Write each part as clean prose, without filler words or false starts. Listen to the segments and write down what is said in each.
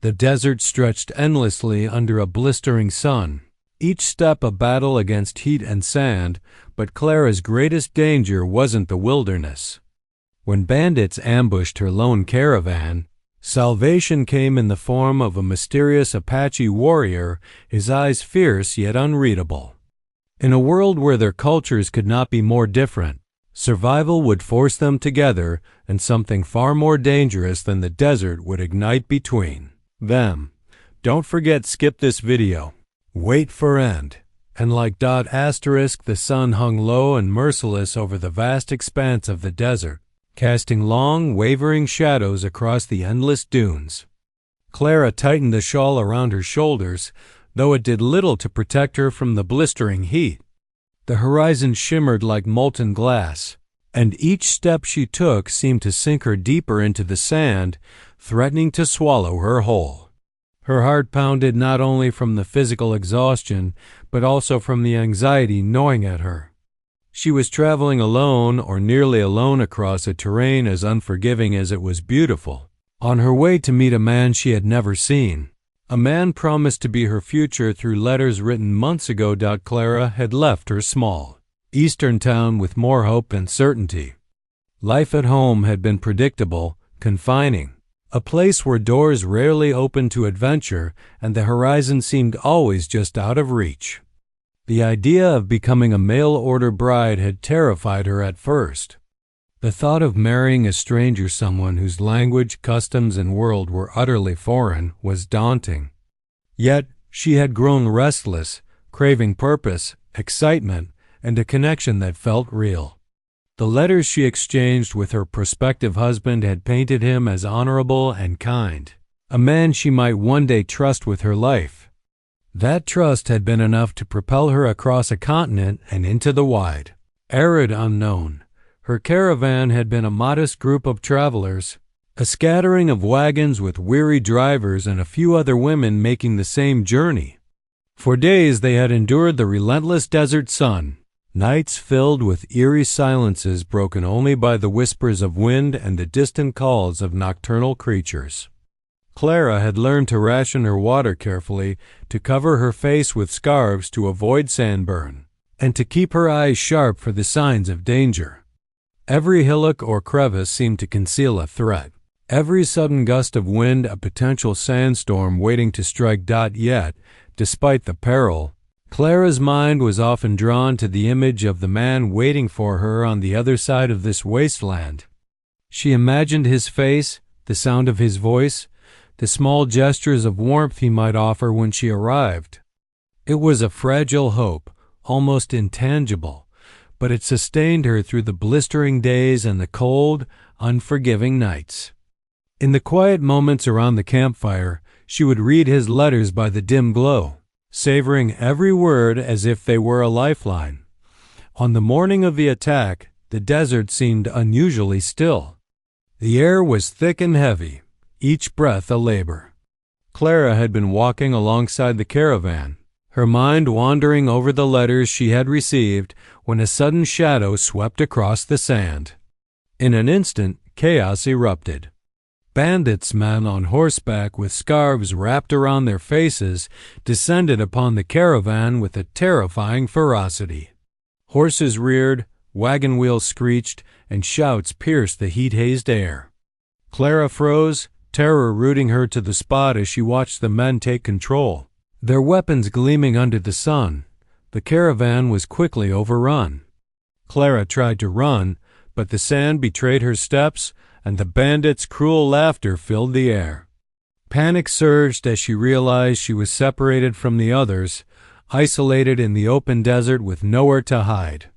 The desert stretched endlessly under a blistering sun, each step a battle against heat and sand, but Clara's greatest danger wasn't the wilderness. When bandits ambushed her lone caravan, salvation came in the form of a mysterious Apache warrior, his eyes fierce yet unreadable. In a world where their cultures could not be more different, survival would force them together, and something far more dangerous than the desert would ignite between them. Don't forget, skip this video. Wait for end. And like ... the sun hung low and merciless over the vast expanse of the desert, casting long, wavering shadows across the endless dunes. Clara tightened the shawl around her shoulders, though it did little to protect her from the blistering heat. The horizon shimmered like molten glass, and each step she took seemed to sink her deeper into the sand, threatening to swallow her whole. Her heart pounded not only from the physical exhaustion, but also from the anxiety gnawing at her. She was traveling alone or nearly alone across a terrain as unforgiving as it was beautiful, on her way to meet a man she had never seen. A man promised to be her future through letters written months ago. Clara had left her small eastern town with more hope than certainty. Life at home had been predictable, confining, a place where doors rarely opened to adventure and the horizon seemed always just out of reach. The idea of becoming a mail-order bride had terrified her at first. The thought of marrying a stranger, someone whose language, customs, and world were utterly foreign, was daunting. Yet she had grown restless, craving purpose, excitement, and a connection that felt real. The letters she exchanged with her prospective husband had painted him as honorable and kind, a man she might one day trust with her life. That trust had been enough to propel her across a continent and into the wide, arid unknown. Her caravan had been a modest group of travelers, a scattering of wagons with weary drivers and a few other women making the same journey. For days they had endured the relentless desert sun, nights filled with eerie silences broken only by the whispers of wind and the distant calls of nocturnal creatures. Clara had learned to ration her water carefully, to cover her face with scarves to avoid sunburn, and to keep her eyes sharp for the signs of danger. Every hillock or crevice seemed to conceal a threat, every sudden gust of wind a potential sandstorm waiting to strike. Yet, despite the peril, Clara's mind was often drawn to the image of the man waiting for her on the other side of this wasteland. She imagined his face, the sound of his voice, the small gestures of warmth he might offer when she arrived. It was a fragile hope, almost intangible, but it sustained her through the blistering days and the cold, unforgiving nights. In the quiet moments around the campfire, she would read his letters by the dim glow, savoring every word as if they were a lifeline. On the morning of the attack, the desert seemed unusually still. The air was thick and heavy, each breath a labor. Clara had been walking alongside the caravan, her mind wandering over the letters she had received, when a sudden shadow swept across the sand. In an instant, chaos erupted. Bandits, men on horseback with scarves wrapped around their faces, descended upon the caravan with a terrifying ferocity. Horses reared, wagon wheels screeched, and shouts pierced the heat-hazed air. Clara froze, terror rooting her to the spot as she watched the men take control. Their weapons gleaming under the sun, the caravan was quickly overrun. Clara tried to run, but the sand betrayed her steps, and the bandits' cruel laughter filled the air. Panic surged as she realized she was separated from the others, isolated in the open desert with nowhere to hide.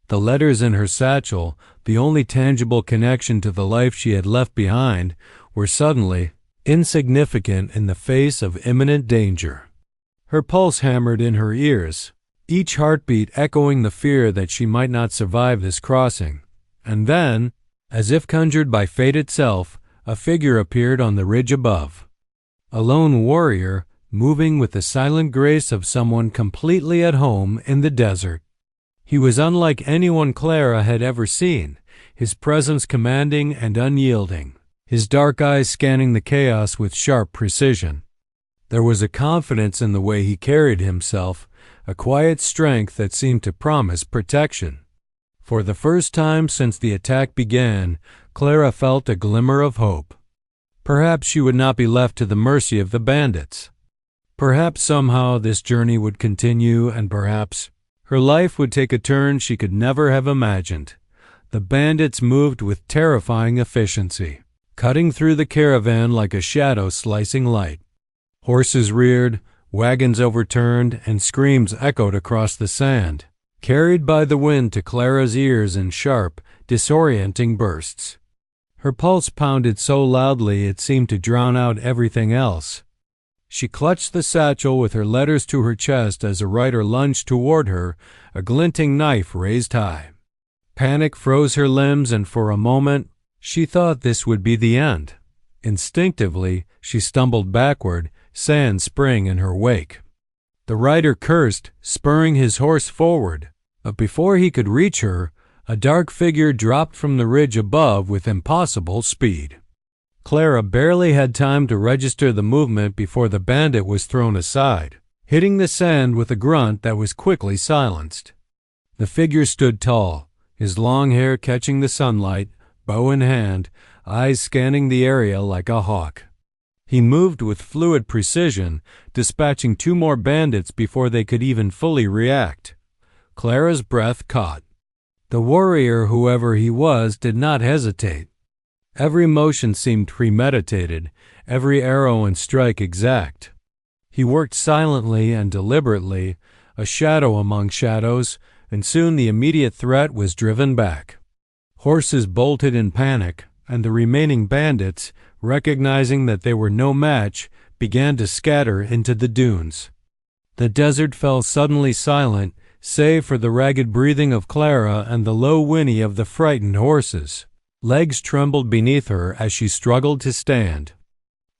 The letters in her satchel, the only tangible connection to the life she had left behind, were suddenly insignificant in the face of imminent danger. Her pulse hammered in her ears, each heartbeat echoing the fear that she might not survive this crossing. And then, as if conjured by fate itself, a figure appeared on the ridge above. A lone warrior, moving with the silent grace of someone completely at home in the desert. He was unlike anyone Clara had ever seen, his presence commanding and unyielding, his dark eyes scanning the chaos with sharp precision. There was a confidence in the way he carried himself, a quiet strength that seemed to promise protection. For the first time since the attack began, Clara felt a glimmer of hope. Perhaps she would not be left to the mercy of the bandits. Perhaps somehow this journey would continue, and perhaps her life would take a turn she could never have imagined. The bandits moved with terrifying efficiency, cutting through the caravan like a shadow slicing light. Horses reared, wagons overturned, and screams echoed across the sand, carried by the wind to Clara's ears in sharp, disorienting bursts. Her pulse pounded so loudly it seemed to drown out everything else. She clutched the satchel with her letters to her chest as a rider lunged toward her, a glinting knife raised high. Panic froze her limbs, and for a moment she thought this would be the end. Instinctively, she stumbled backward, sand spraying in her wake. The rider cursed, spurring his horse forward, but before he could reach her, a dark figure dropped from the ridge above with impossible speed. Clara barely had time to register the movement before the bandit was thrown aside, hitting the sand with a grunt that was quickly silenced. The figure stood tall, his long hair catching the sunlight, bow in hand, eyes scanning the area like a hawk. He moved with fluid precision, dispatching 2 more bandits before they could even fully react. Clara's breath caught. The warrior, whoever he was, did not hesitate. Every motion seemed premeditated, every arrow and strike exact. He worked silently and deliberately, a shadow among shadows, and soon the immediate threat was driven back. Horses bolted in panic, and the remaining bandits, recognizing that they were no match, began to scatter into the dunes. The desert fell suddenly silent, save for the ragged breathing of Clara and the low whinny of the frightened horses. Legs trembled beneath her as she struggled to stand.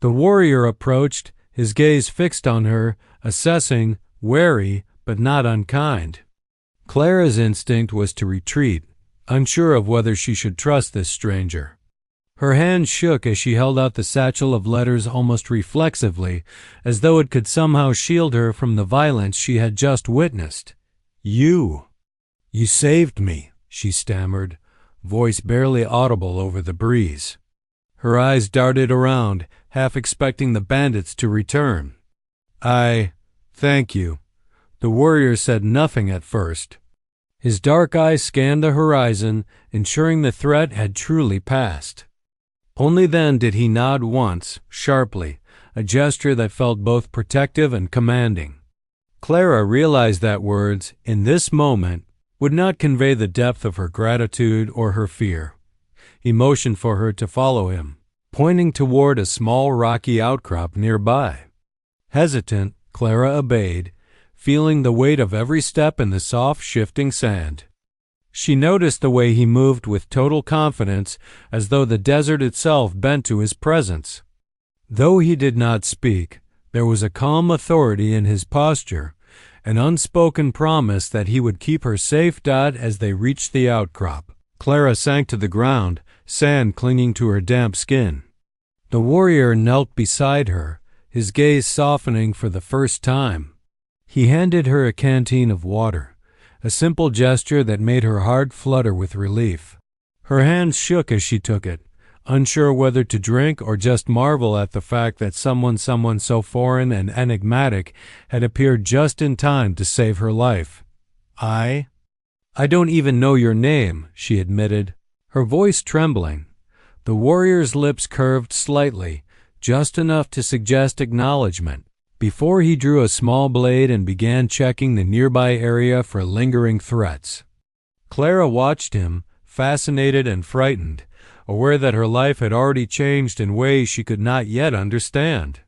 The warrior approached, his gaze fixed on her, assessing, wary, but not unkind. Clara's instinct was to retreat, unsure of whether she should trust this stranger. Her hand shook as she held out the satchel of letters almost reflexively, as though it could somehow shield her from the violence she had just witnessed. You saved me," she stammered, voice barely audible over the breeze. Her eyes darted around, half expecting the bandits to return. Thank you." The warrior said nothing at first. His dark eyes scanned the horizon, ensuring the threat had truly passed. Only then did he nod once, sharply, a gesture that felt both protective and commanding. Clara realized that words, in this moment, would not convey the depth of her gratitude or her fear. He motioned for her to follow him, pointing toward a small rocky outcrop nearby. Hesitant, Clara obeyed, feeling the weight of every step in the soft, shifting sand. She noticed the way he moved with total confidence, as though the desert itself bent to his presence. Though he did not speak, there was a calm authority in his posture, an unspoken promise that he would keep her safe. As they reached the outcrop, Clara sank to the ground, sand clinging to her damp skin. The warrior knelt beside her, his gaze softening for the first time. He handed her a canteen of water, a simple gesture that made her heart flutter with relief. Her hands shook as she took it, unsure whether to drink or just marvel at the fact that someone so foreign and enigmatic had appeared just in time to save her life. I don't even know your name," she admitted, her voice trembling. The warrior's lips curved slightly, just enough to suggest acknowledgement, before he drew a small blade and began checking the nearby area for lingering threats. Clara watched him, fascinated and frightened, aware that her life had already changed in ways she could not yet understand.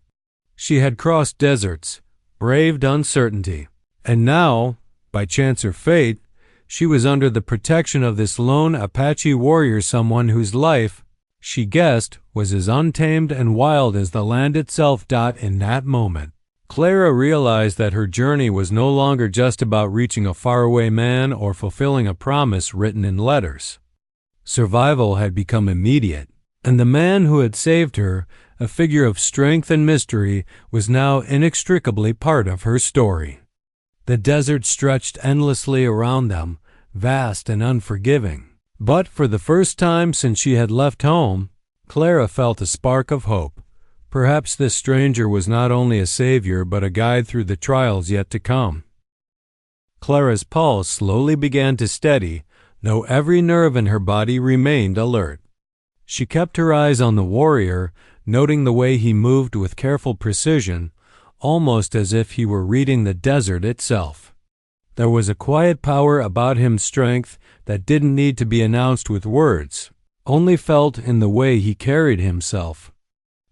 She had crossed deserts, braved uncertainty, and now, by chance or fate, she was under the protection of this lone Apache warrior, someone whose life, she guessed, was as untamed and wild as the land itself. In that moment, Clara realized that her journey was no longer just about reaching a faraway man or fulfilling a promise written in letters. Survival had become immediate. And the man who had saved her, a figure of strength and mystery, was now inextricably part of her story. The desert stretched endlessly around them, vast and unforgiving. But for the first time since she had left home, Clara felt a spark of hope. Perhaps this stranger was not only a savior but a guide through the trials yet to come. Clara's pulse slowly began to steady, though every nerve in her body remained alert. She kept her eyes on the warrior, noting the way he moved with careful precision, almost as if he were reading the desert itself. There was a quiet power about him's strength that didn't need to be announced with words, only felt in the way he carried himself.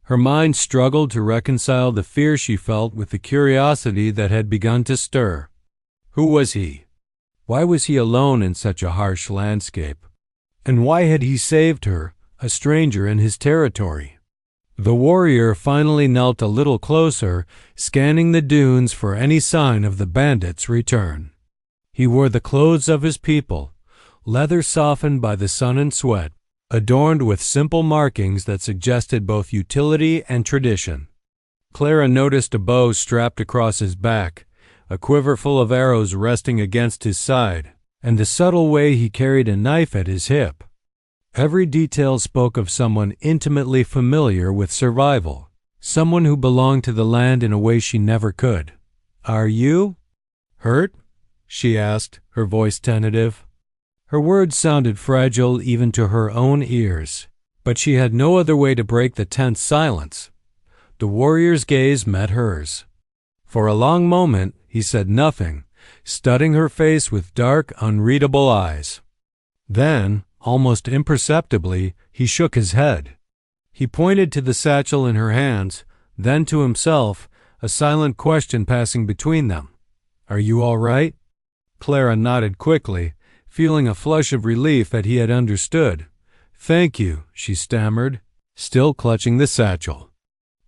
Her mind struggled to reconcile the fear she felt with the curiosity that had begun to stir. Who was he? Why was he alone in such a harsh landscape? And why had he saved her, a stranger in his territory? The warrior finally knelt a little closer, scanning the dunes for any sign of the bandits' return. He wore the clothes of his people, leather softened by the sun and sweat, adorned with simple markings that suggested both utility and tradition. Clara noticed a bow strapped across his back, a quiver full of arrows resting against his side, and the subtle way he carried a knife at his hip. Every detail spoke of someone intimately familiar with survival, someone who belonged to the land in a way she never could. "Are you hurt?" she asked, her voice tentative. Her words sounded fragile even to her own ears, but she had no other way to break the tense silence. The warrior's gaze met hers. For a long moment he said nothing, studying her face with dark, unreadable eyes. Then, almost imperceptibly, he shook his head. He pointed to the satchel in her hands, then to himself, a silent question passing between them. "Are you all right?" Clara nodded quickly, feeling a flush of relief that he had understood. "Thank you," she stammered, still clutching the satchel.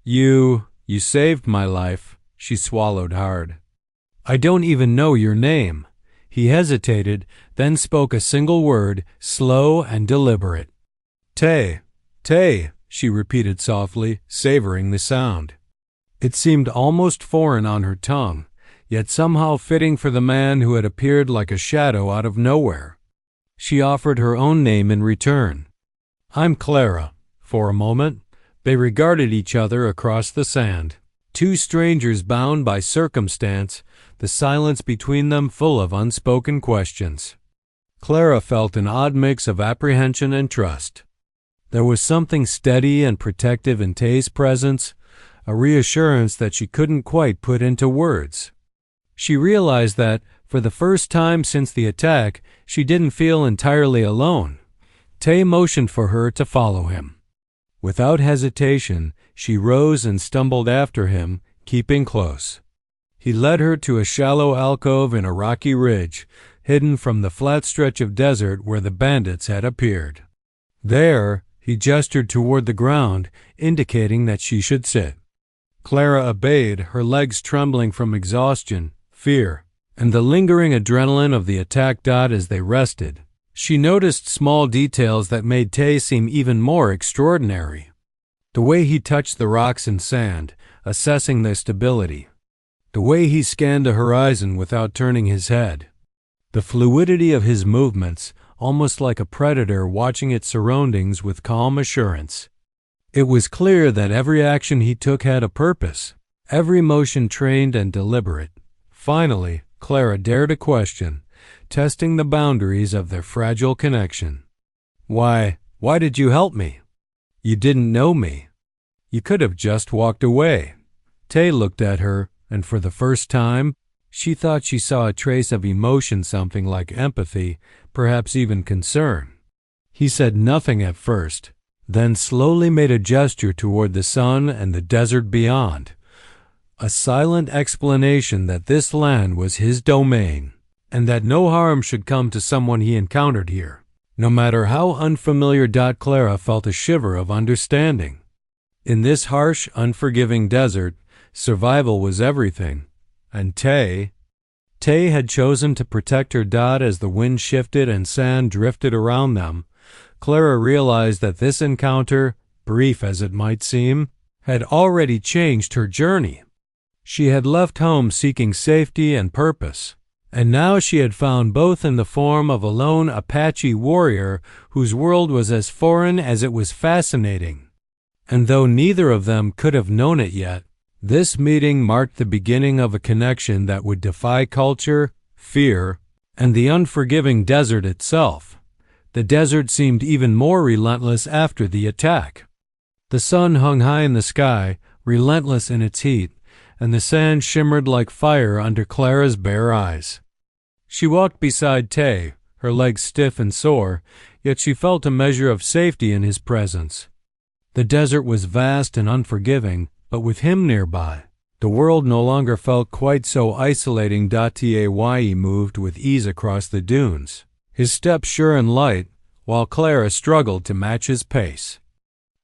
You saved my life," she swallowed hard. "I don't even know your name." He hesitated, then spoke a single word, slow and deliberate. "Taye, Taye," she repeated softly, savoring the sound. It seemed almost foreign on her tongue, yet somehow fitting for the man who had appeared like a shadow out of nowhere. She offered her own name in return. "I'm Clara." For a moment, they regarded each other across the sand. Two strangers bound by circumstance, the silence between them full of unspoken questions. Clara felt an odd mix of apprehension and trust. There was something steady and protective in Taye's presence, a reassurance that she couldn't quite put into words. She realized that, for the first time since the attack, she didn't feel entirely alone. Taye motioned for her to follow him. Without hesitation, she rose and stumbled after him, keeping close. He led her to a shallow alcove in a rocky ridge, hidden from the flat stretch of desert where the bandits had appeared. There, he gestured toward the ground, indicating that she should sit. Clara obeyed, her legs trembling from exhaustion, fear, and the lingering adrenaline of the attack dot as they rested. She noticed small details that made Taye seem even more extraordinary. The way he touched the rocks and sand, assessing their stability. The way he scanned the horizon without turning his head. The fluidity of his movements, almost like a predator watching its surroundings with calm assurance. It was clear that every action he took had a purpose, every motion trained and deliberate. Finally, Clara dared a question, testing the boundaries of their fragile connection. Why did you help me? You didn't know me. You could have just walked away." Taye looked at her, and for the first time, she thought she saw a trace of emotion, something like empathy, perhaps even concern. He said nothing at first, then slowly made a gesture toward the sun and the desert beyond, a silent explanation that this land was his domain, and that no harm should come to someone he encountered here. No matter how unfamiliar, Clara felt a shiver of understanding. In this harsh, unforgiving desert, survival was everything, and Taye had chosen to protect her as the wind shifted and sand drifted around them, Clara realized that this encounter, brief as it might seem, had already changed her journey. She had left home seeking safety and purpose, and now she had found both in the form of a lone Apache warrior whose world was as foreign as it was fascinating. And though neither of them could have known it yet, this meeting marked the beginning of a connection that would defy culture, fear, and the unforgiving desert itself. The desert seemed even more relentless after the attack. The sun hung high in the sky, relentless in its heat, and the sand shimmered like fire under Clara's bare eyes. She walked beside Taye, her legs stiff and sore, yet she felt a measure of safety in his presence. The desert was vast and unforgiving, but with him nearby, the world no longer felt quite so isolating. Taye moved with ease across the dunes, his step sure and light, while Clara struggled to match his pace.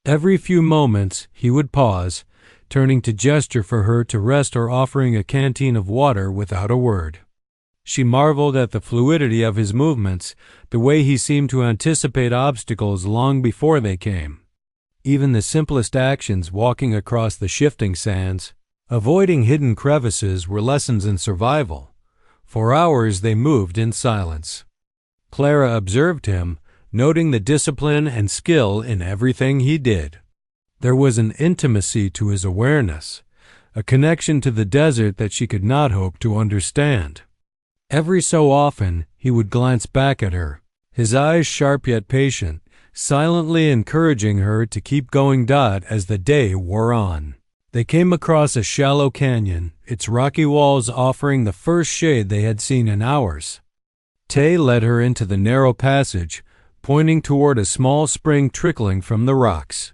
Every few moments he would pause, turning to gesture for her to rest or offering a canteen of water without a word. She marveled at the fluidity of his movements, the way he seemed to anticipate obstacles long before they came. Even the simplest actions, walking across the shifting sands, avoiding hidden crevices, were lessons in survival. For hours they moved in silence. Clara observed him, noting the discipline and skill in everything he did. There was an intimacy to his awareness, a connection to the desert that she could not hope to understand. Every so often he would glance back at her, his eyes sharp yet patient, silently encouraging her to keep going. As the day wore on, they came across a shallow canyon, its rocky walls offering the first shade they had seen in hours. Taye led her into the narrow passage, pointing toward a small spring trickling from the rocks.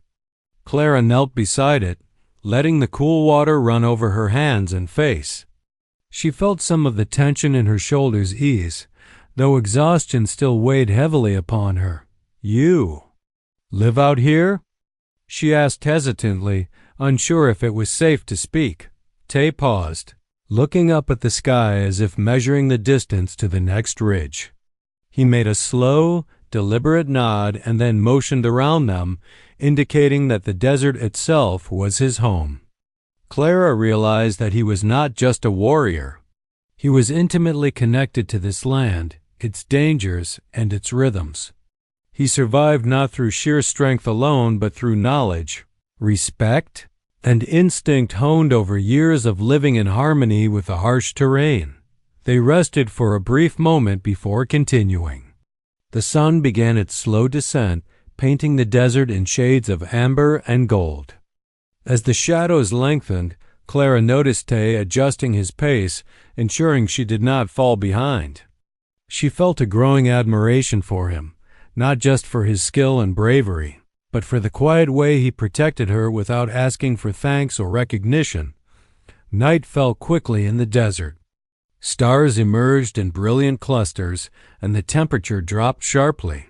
Clara knelt beside it, letting the cool water run over her hands and face. She felt some of the tension in her shoulders ease, though exhaustion still weighed heavily upon her. "You live out here?" she asked hesitantly, unsure if it was safe to speak. Taye paused, looking up at the sky as if measuring the distance to the next ridge. He made a slow, deliberate nod and then motioned around them, indicating that the desert itself was his home. Clara realized that he was not just a warrior. He was intimately connected to this land, its dangers, and its rhythms. He survived not through sheer strength alone, but through knowledge, respect, and instinct honed over years of living in harmony with the harsh terrain. They rested for a brief moment before continuing. The sun began its slow descent, painting the desert in shades of amber and gold. As the shadows lengthened, Clara noticed Taye adjusting his pace, ensuring she did not fall behind. She felt a growing admiration for him, not just for his skill and bravery, but for the quiet way he protected her without asking for thanks or recognition. Night fell quickly in the desert. Stars emerged in brilliant clusters, and the temperature dropped sharply.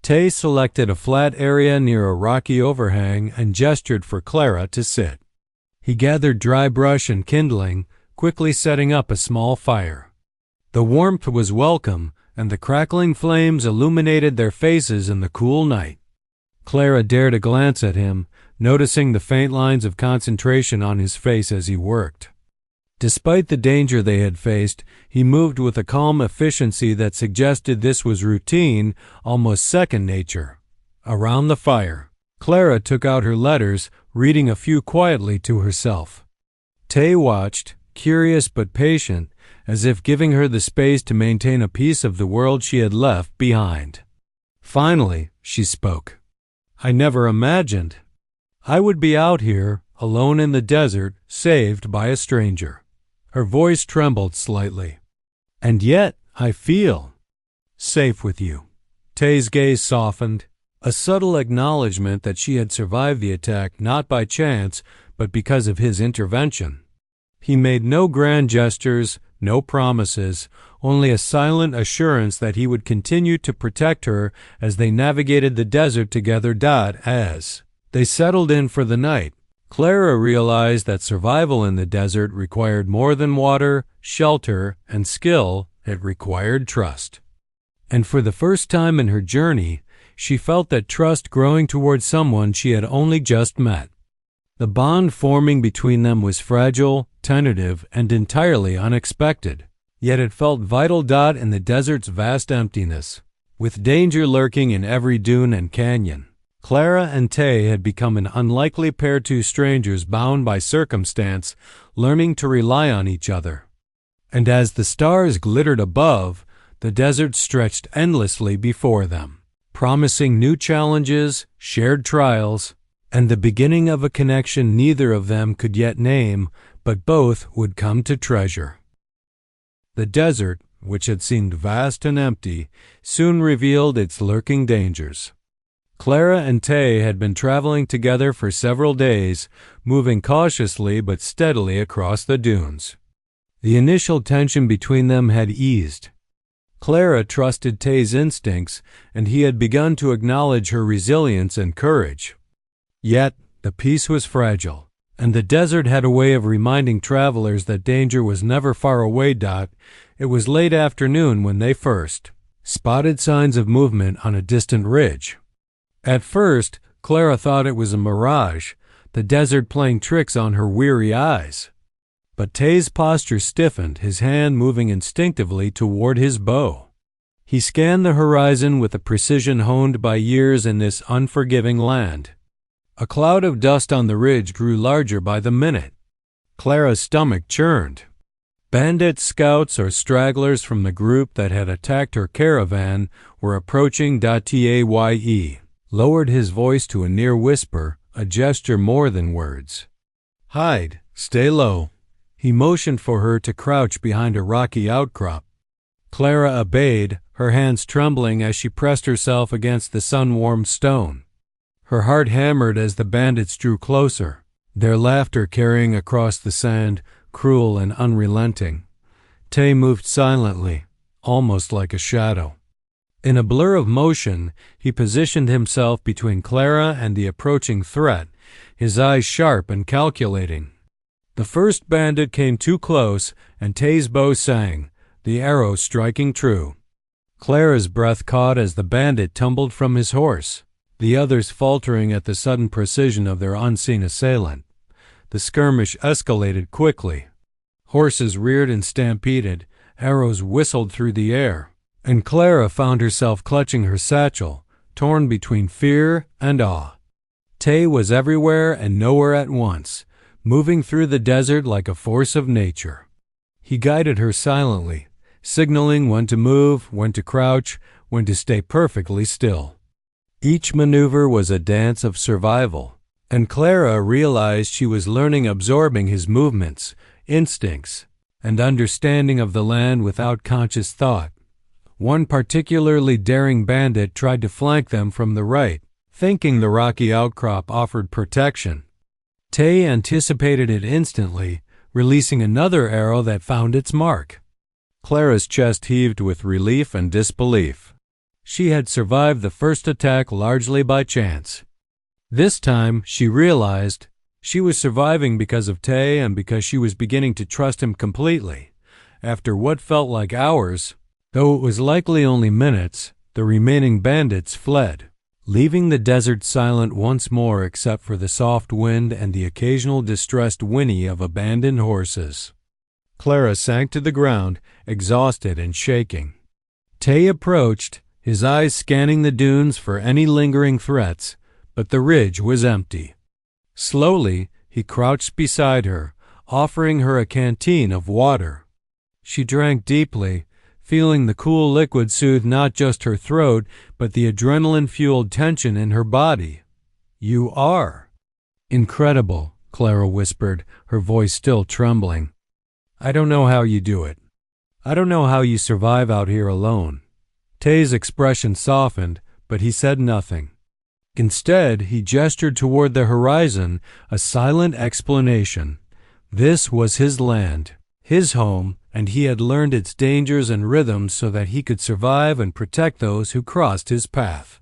Taye selected a flat area near a rocky overhang and gestured for Clara to sit. He gathered dry brush and kindling, quickly setting up a small fire. The warmth was welcome, and the crackling flames illuminated their faces in the cool night. Clara dared a glance at him, noticing the faint lines of concentration on his face as he worked. Despite the danger they had faced, he moved with a calm efficiency that suggested this was routine, almost second nature. Around the fire, Clara took out her letters, reading a few quietly to herself. Taye watched, curious but patient, as if giving her the space to maintain a piece of the world she had left behind. Finally, she spoke. "I never imagined I would be out here, alone in the desert, saved by a stranger." Her voice trembled slightly. "And yet I feel safe with you." Taye's gaze softened, a subtle acknowledgement that she had survived the attack not by chance, but because of his intervention. He made no grand gestures, no promises, only a silent assurance that he would continue to protect her as they navigated the desert together. As they settled in for the night, Clara realized that survival in the desert required more than water, shelter, and skill. It required trust. And for the first time in her journey, She felt that trust growing towards someone she had only just met. The bond forming between them was fragile, tentative, and entirely unexpected. Yet it felt vital in the desert's vast emptiness, with danger lurking in every dune and canyon. Clara and Taye had become an unlikely pair, two strangers bound by circumstance, learning to rely on each other. And as the stars glittered above, the desert stretched endlessly before them, promising new challenges, shared trials, and the beginning of a connection neither of them could yet name, but both would come to treasure. The desert, which had seemed vast and empty, soon revealed its lurking dangers. Clara and Taye had been traveling together for several days, moving cautiously but steadily across the dunes. The initial tension between them had eased. Clara trusted Taye's instincts, and he had begun to acknowledge her resilience and courage. Yet, the peace was fragile, and the desert had a way of reminding travelers that danger was never far away. It was late afternoon when they first spotted signs of movement on a distant ridge. At first, Clara thought it was a mirage, the desert playing tricks on her weary eyes. But Taye's posture stiffened, his hand moving instinctively toward his bow. He scanned the horizon with a precision honed by years in this unforgiving land. A cloud of dust on the ridge grew larger by the minute. Clara's stomach churned. Bandit scouts or stragglers from the group that had attacked her caravan were approaching. Taye lowered his voice to a near whisper, a gesture more than words. "Hide, stay low." He motioned for her to crouch behind a rocky outcrop. Clara obeyed, her hands trembling as she pressed herself against the sun-warmed stone. Her heart hammered as the bandits drew closer, their laughter carrying across the sand, cruel and unrelenting. Taye moved silently, almost like a shadow. In a blur of motion, he positioned himself between Clara and the approaching threat, his eyes sharp and calculating. The first bandit came too close, and Taye's bow sang, the arrow striking true. Clara's breath caught as the bandit tumbled from his horse, the others faltering at the sudden precision of their unseen assailant. The skirmish escalated quickly. Horses reared and stampeded, arrows whistled through the air, and Clara found herself clutching her satchel, torn between fear and awe. Taye was everywhere and nowhere at once, moving through the desert like a force of nature. He guided her silently, signaling when to move, when to crouch, when to stay perfectly still. Each maneuver was a dance of survival, and Clara realized she was learning, absorbing his movements, instincts, and understanding of the land without conscious thought. One particularly daring bandit tried to flank them from the right, thinking the rocky outcrop offered protection. Taye anticipated it instantly, releasing another arrow that found its mark. Clara's chest heaved with relief and disbelief. She had survived the first attack largely by chance. This time, she realized, she was surviving because of Taye and because she was beginning to trust him completely. After what felt like hours, though it was likely only minutes, the remaining bandits fled, leaving the desert silent once more except for the soft wind and the occasional distressed whinny of abandoned horses. Clara sank to the ground, exhausted and shaking. Taye approached, his eyes scanning the dunes for any lingering threats, but the ridge was empty. Slowly, he crouched beside her, offering her a canteen of water. She drank deeply, feeling the cool liquid soothe not just her throat, but the adrenaline-fueled tension in her body. "You are incredible," Clara whispered, her voice still trembling. "I don't know how you do it. I don't know how you survive out here alone." Taye's expression softened, but he said nothing. Instead, he gestured toward the horizon, a silent explanation. This was his land, his home, and he had learned its dangers and rhythms so that he could survive and protect those who crossed his path.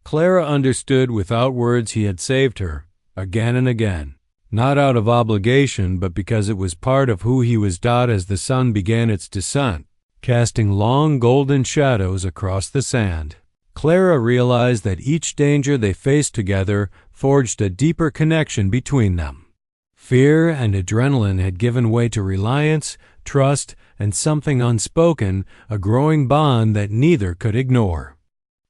Clara understood without words he had saved her, again and again, not out of obligation but because it was part of who he was. As the sun began its descent, casting long golden shadows across the sand, Clara realized that each danger they faced together forged a deeper connection between them. Fear and adrenaline had given way to reliance, trust, and something unspoken, a growing bond that neither could ignore.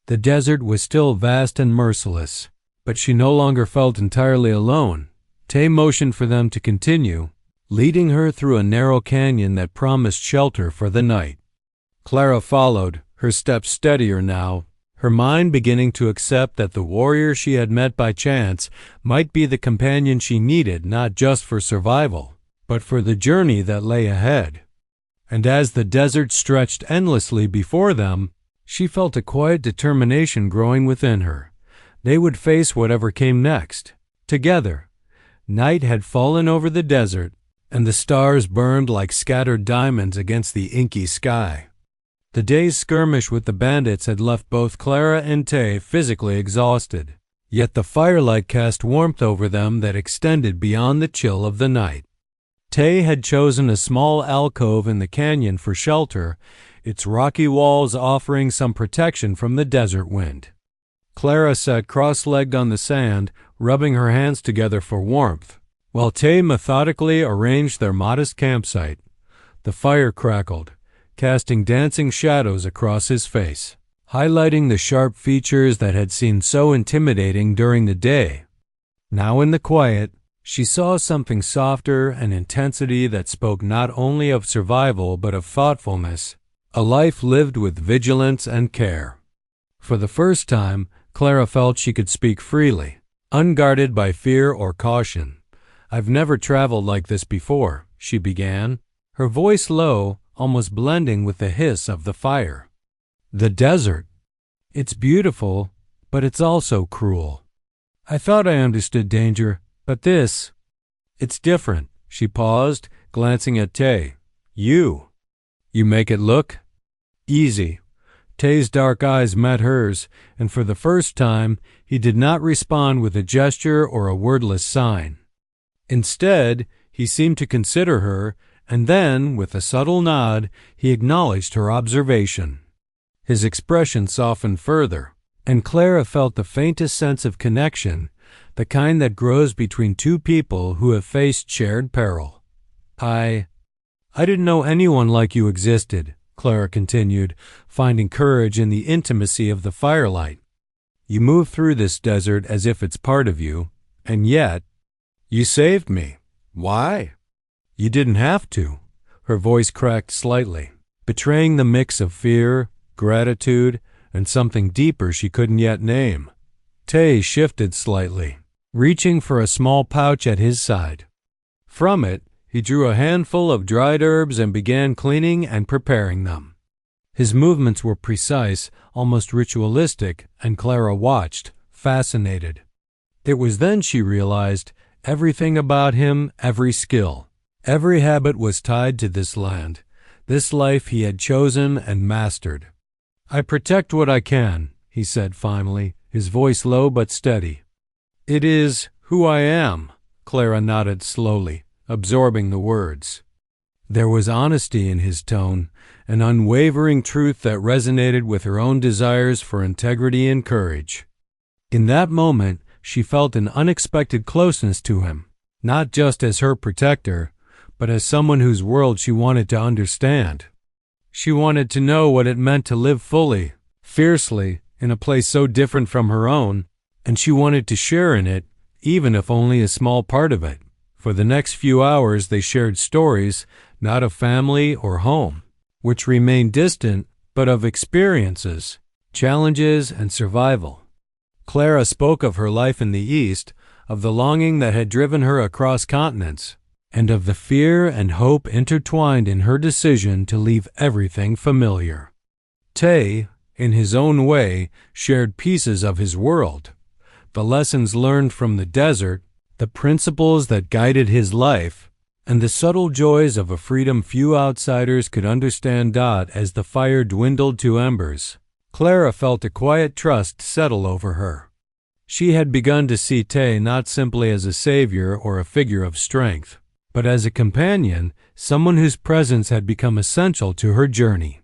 The desert was still vast and merciless, but she no longer felt entirely alone. Taye motioned for them to continue, leading her through a narrow canyon that promised shelter for the night. Clara followed, her steps steadier now, her mind beginning to accept that the warrior she had met by chance might be the companion she needed not just for survival, but for the journey that lay ahead. And as the desert stretched endlessly before them, she felt a quiet determination growing within her. They would face whatever came next, together. Night had fallen over the desert, and the stars burned like scattered diamonds against the inky sky. The day's skirmish with the bandits had left both Clara and Taye physically exhausted, yet the firelight cast warmth over them that extended beyond the chill of the night. Taye had chosen a small alcove in the canyon for shelter, its rocky walls offering some protection from the desert wind. Clara sat cross-legged on the sand, rubbing her hands together for warmth, while Taye methodically arranged their modest campsite. The fire crackled, casting dancing shadows across his face, highlighting the sharp features that had seemed so intimidating during the day. Now in the quiet, she saw something softer, an intensity that spoke not only of survival but of thoughtfulness, a life lived with vigilance and care. For the first time, Clara felt she could speak freely, unguarded by fear or caution. "I've never traveled like this before," she began, her voice low, almost blending with the hiss of the fire. "The desert. It's beautiful, but it's also cruel. I thought I understood danger, but it's different." She paused, glancing at Taye. You make it look easy." Taye's dark eyes met hers, and for the first time, he did not respond with a gesture or a wordless sign. Instead, he seemed to consider her, and then, with a subtle nod, he acknowledged her observation. His expression softened further, and Clara felt the faintest sense of connection, the kind that grows between two people who have faced shared peril. I didn't know anyone like you existed," Clara continued, finding courage in the intimacy of the firelight. "You move through this desert as if it's part of you, and yet you saved me. Why?" "You didn't have to." Her voice cracked slightly, betraying the mix of fear, gratitude, and something deeper she couldn't yet name. Taye shifted slightly, reaching for a small pouch at his side. From it, he drew a handful of dried herbs and began cleaning and preparing them. His movements were precise, almost ritualistic, and Clara watched, fascinated. It was then she realized everything about him, every skill, every habit was tied to this land, this life he had chosen and mastered. "I protect what I can," he said finally, his voice low but steady. "It is who I am," Clara nodded slowly, absorbing the words. There was honesty in his tone, an unwavering truth that resonated with her own desires for integrity and courage. In that moment, she felt an unexpected closeness to him, not just as her protector, but as someone whose world she wanted to understand. She wanted to know what it meant to live fully, fiercely, in a place so different from her own, and she wanted to share in it, even if only a small part of it. For the next few hours they shared stories, not of family or home, which remained distant, but of experiences, challenges, and survival. Clara spoke of her life in the East, of the longing that had driven her across continents, and of the fear and hope intertwined in her decision to leave everything familiar. Taye, in his own way, shared pieces of his world, the lessons learned from the desert, the principles that guided his life, and the subtle joys of a freedom few outsiders could understand. As the fire dwindled to embers, Clara felt a quiet trust settle over her. She had begun to see Taye not simply as a savior or a figure of strength, but as a companion, someone whose presence had become essential to her journey.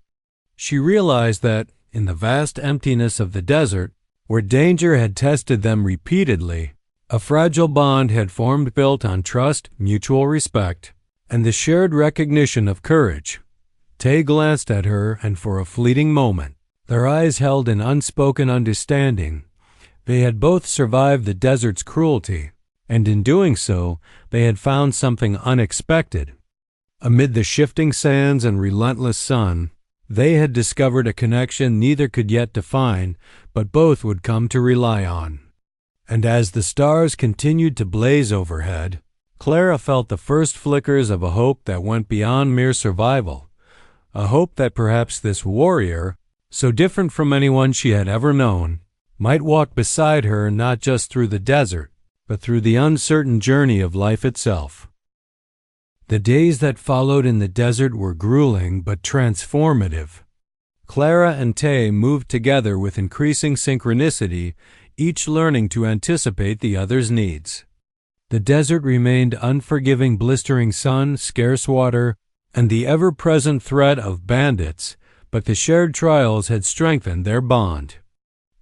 She realized that, in the vast emptiness of the desert, where danger had tested them repeatedly, a fragile bond had formed built on trust, mutual respect, and the shared recognition of courage. Taye glanced at her, and for a fleeting moment, their eyes held an unspoken understanding. They had both survived the desert's cruelty, and in doing so, they had found something unexpected. Amid the shifting sands and relentless sun, they had discovered a connection neither could yet define, but both would come to rely on. And as the stars continued to blaze overhead, Clara felt the first flickers of a hope that went beyond mere survival, a hope that perhaps this warrior, so different from anyone she had ever known, might walk beside her not just through the desert, but through the uncertain journey of life itself. The days that followed in the desert were grueling but transformative. Clara and Taye moved together with increasing synchronicity, each learning to anticipate the other's needs. The desert remained unforgiving, blistering sun, scarce water, and the ever-present threat of bandits, but the shared trials had strengthened their bond.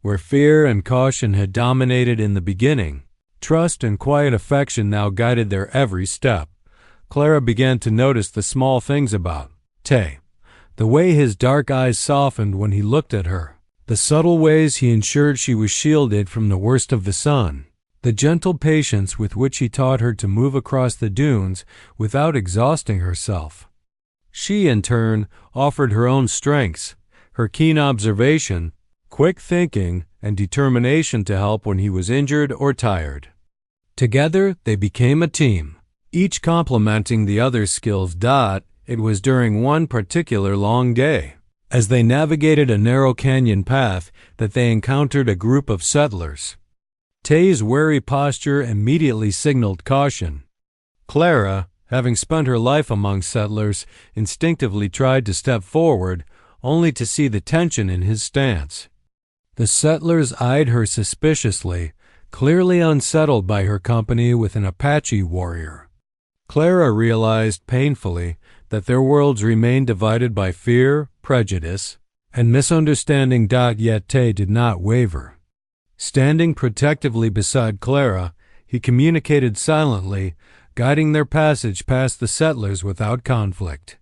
Where fear and caution had dominated in the beginning, trust and quiet affection now guided their every step. Clara began to notice the small things about Taye, the way his dark eyes softened when he looked at her, the subtle ways he ensured she was shielded from the worst of the sun, the gentle patience with which he taught her to move across the dunes without exhausting herself. She, in turn, offered her own strengths, her keen observation, quick thinking, and determination to help when he was injured or tired. Together, they became a team, each complementing the other's skills. It was during one particular long day, as they navigated a narrow canyon path, that they encountered a group of settlers. Taye's wary posture immediately signaled caution. Clara, having spent her life among settlers, instinctively tried to step forward, only to see the tension in his stance. The settlers eyed her suspiciously, clearly unsettled by her company with an Apache warrior. Clara realized painfully that their worlds remained divided by fear, prejudice, and misunderstanding. Yet Taye did not waver. Standing protectively beside Clara, he communicated silently, guiding their passage past the settlers without conflict.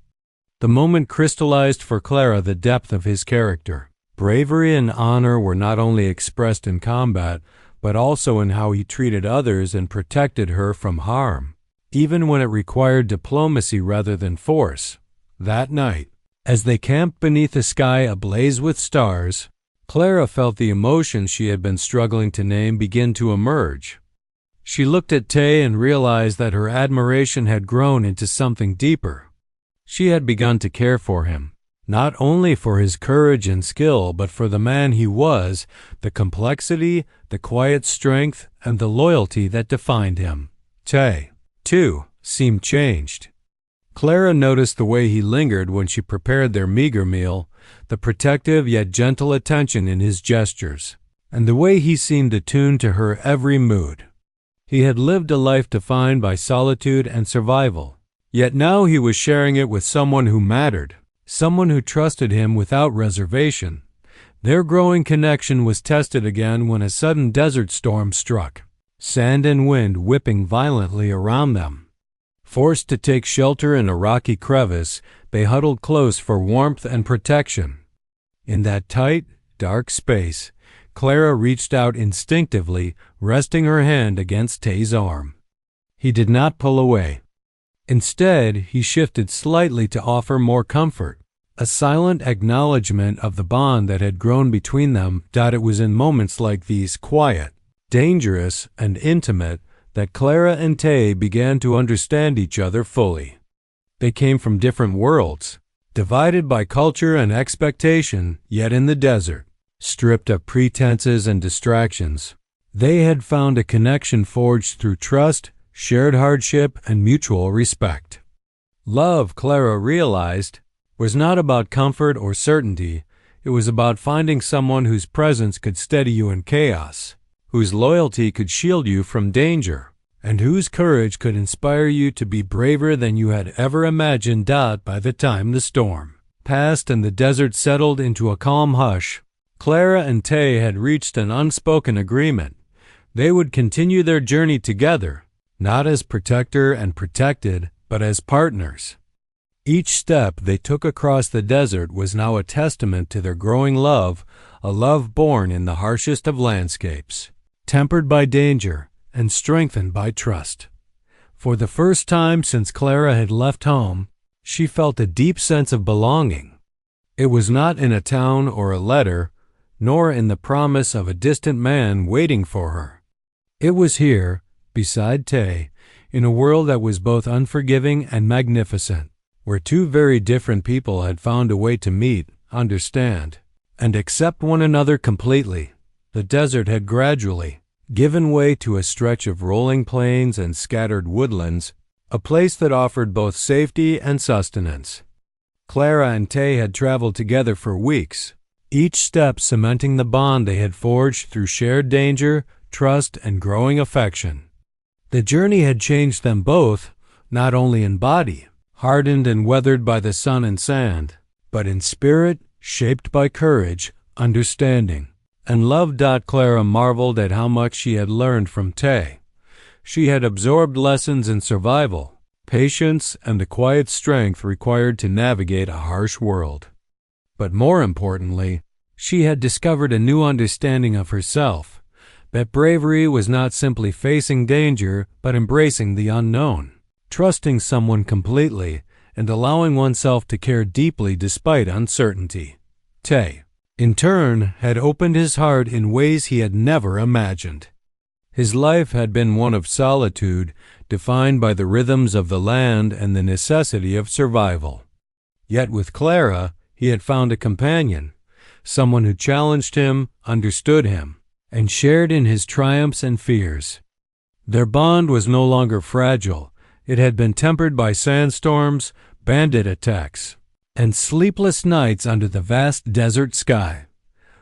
The moment crystallized for Clara the depth of his character. Bravery and honor were not only expressed in combat, but also in how he treated others and protected her from harm, even when it required diplomacy rather than force. That night, as they camped beneath a sky ablaze with stars, Clara felt the emotions she had been struggling to name begin to emerge. She looked at Taye and realized that her admiration had grown into something deeper. She had begun to care for him, not only for his courage and skill, but for the man he was, the complexity, the quiet strength, and the loyalty that defined him. Taye, too, seemed changed. Clara noticed the way he lingered when she prepared their meager meal, the protective yet gentle attention in his gestures, and the way he seemed attuned to her every mood. He had lived a life defined by solitude and survival, yet now he was sharing it with someone who mattered, someone who trusted him without reservation. Their growing connection was tested again when a sudden desert storm struck, sand and wind whipping violently around them. Forced to take shelter in a rocky crevice, they huddled close for warmth and protection. In that tight, dark space, Clara reached out instinctively, resting her hand against Taye's arm. He did not pull away. Instead, he shifted slightly to offer more comfort, a silent acknowledgement of the bond that had grown between them. It was in moments like these, quiet, dangerous, and intimate, that Clara and Taye began to understand each other fully. They came from different worlds, divided by culture and expectation, yet in the desert, stripped of pretenses and distractions, they had found a connection forged through trust, shared hardship, and mutual respect. Love, Clara realized, was not about comfort or certainty. It was about finding someone whose presence could steady you in chaos, whose loyalty could shield you from danger, and whose courage could inspire you to be braver than you had ever imagined. By the time the storm passed and the desert settled into a calm hush, Clara and Taye had reached an unspoken agreement. They would continue their journey together, not as protector and protected, but as partners. Each step they took across the desert was now a testament to their growing love, a love born in the harshest of landscapes, tempered by danger and strengthened by trust. For the first time since Clara had left home, she felt a deep sense of belonging. It was not in a town or a letter, nor in the promise of a distant man waiting for her. It was here, beside Taye, in a world that was both unforgiving and magnificent, where two very different people had found a way to meet, understand, and accept one another completely. The desert had gradually given way to a stretch of rolling plains and scattered woodlands, a place that offered both safety and sustenance. Clara and Taye had traveled together for weeks, each step cementing the bond they had forged through shared danger, trust, and growing affection. The journey had changed them both, not only in body, hardened and weathered by the sun and sand, but in spirit, shaped by courage, understanding, and love. Clara marveled at how much she had learned from Taye. She had absorbed lessons in survival, patience, and the quiet strength required to navigate a harsh world. But more importantly, she had discovered a new understanding of herself, that bravery was not simply facing danger, but embracing the unknown, trusting someone completely, and allowing oneself to care deeply despite uncertainty. Taye, in turn, had opened his heart in ways he had never imagined. His life had been one of solitude, defined by the rhythms of the land and the necessity of survival. Yet with Clara, he had found a companion, someone who challenged him, understood him, and shared in his triumphs and fears. Their bond was no longer fragile. It had been tempered by sandstorms, bandit attacks, and sleepless nights under the vast desert sky.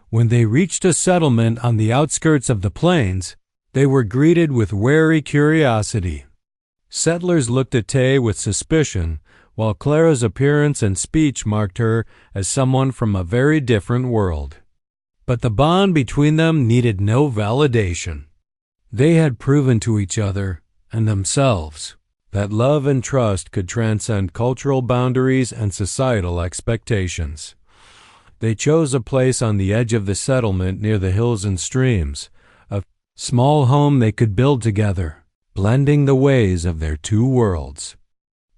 When they reached a settlement on the outskirts of the plains, they were greeted with wary curiosity. Settlers looked at Taye with suspicion, while Clara's appearance and speech marked her as someone from a very different world. But the bond between them needed no validation. They had proven to each other and themselves that love and trust could transcend cultural boundaries and societal expectations. They chose a place on the edge of the settlement near the hills and streams, a small home they could build together, blending the ways of their two worlds.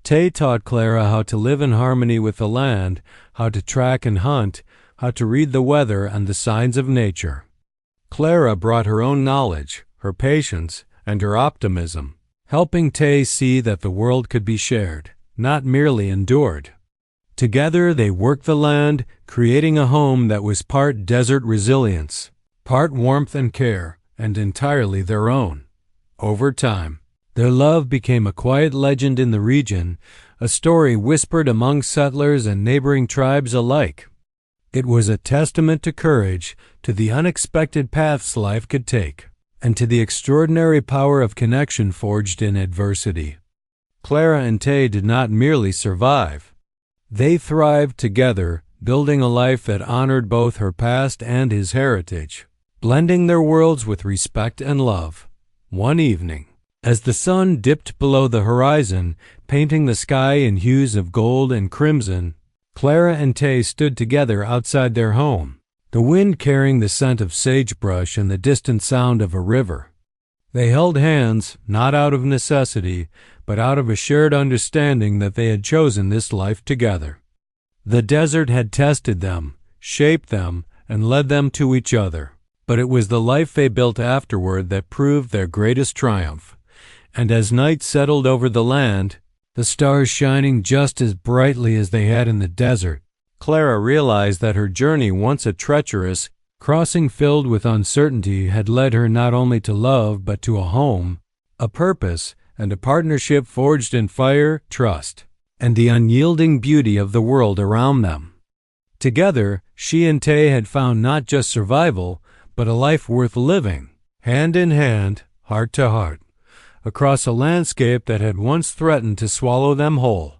Taye taught Clara how to live in harmony with the land, how to track and hunt, how to read the weather and the signs of nature. Clara brought her own knowledge, her patience, and her optimism, helping Taye see that the world could be shared, not merely endured. Together they worked the land, creating a home that was part desert resilience, part warmth and care, and entirely their own. Over time, their love became a quiet legend in the region, a story whispered among settlers and neighboring tribes alike. It was a testament to courage, to the unexpected paths life could take, and to the extraordinary power of connection forged in adversity. Clara and Taye did not merely survive. They thrived together, building a life that honored both her past and his heritage, blending their worlds with respect and love. One evening, as the sun dipped below the horizon, painting the sky in hues of gold and crimson, Clara and Taye stood together outside their home, the wind carrying the scent of sagebrush and the distant sound of a river. They held hands, not out of necessity, but out of a shared understanding that they had chosen this life together. The desert had tested them, shaped them, and led them to each other, but it was the life they built afterward that proved their greatest triumph. And as night settled over the land, the stars shining just as brightly as they had in the desert, Clara realized that her journey, once a treacherous crossing filled with uncertainty, had led her not only to love but to a home, a purpose, and a partnership forged in fire, trust, and the unyielding beauty of the world around them. Together, she and Taye had found not just survival, but a life worth living, hand in hand, heart to heart, across a landscape that had once threatened to swallow them whole.